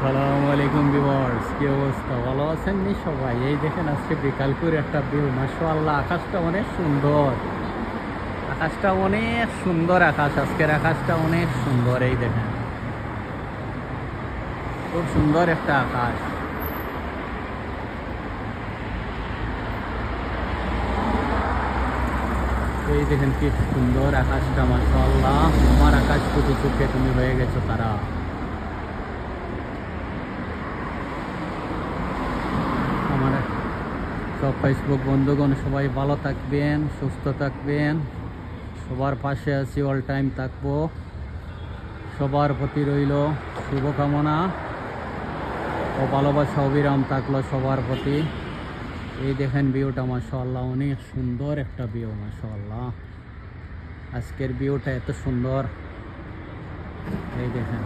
আসসালামু আলাইকুম ভিউয়ার্স, কি অবস্থা? ভালো আছেন নি সবাই? এই দেখেন আজকে বিকাল করে একটা ভিউ, মাশাআল্লাহ। আকাশটা অনেক সুন্দর, আকাশটা অনেক সুন্দর। আজকের আকাশটা অনেক সুন্দর। এই দেখেন খুব সুন্দর একটা আকাশ। এই দেখেন কি সুন্দর আকাশটা, মাশাআল্লাহ। আমার আকাশ টুকু চোখে তুমি হয়ে গেছো তারা। আমার সব ফেসবুক বন্ধুগণ সবাই ভালো থাকবেন, সুস্থ থাকবেন। সবার পাশে আছি, অল টাইম থাকবো। সবার প্রতি রইল শুভকামনা ও ভালোবাসা অবিরাম থাকলো সবার প্রতি। এই দেখেন ভিউটা, মাশাআল্লাহ, অনেক সুন্দর একটা ভিউ, মাশাআল্লাহ। আজকের ভিউটা এত সুন্দর, এই দেখেন।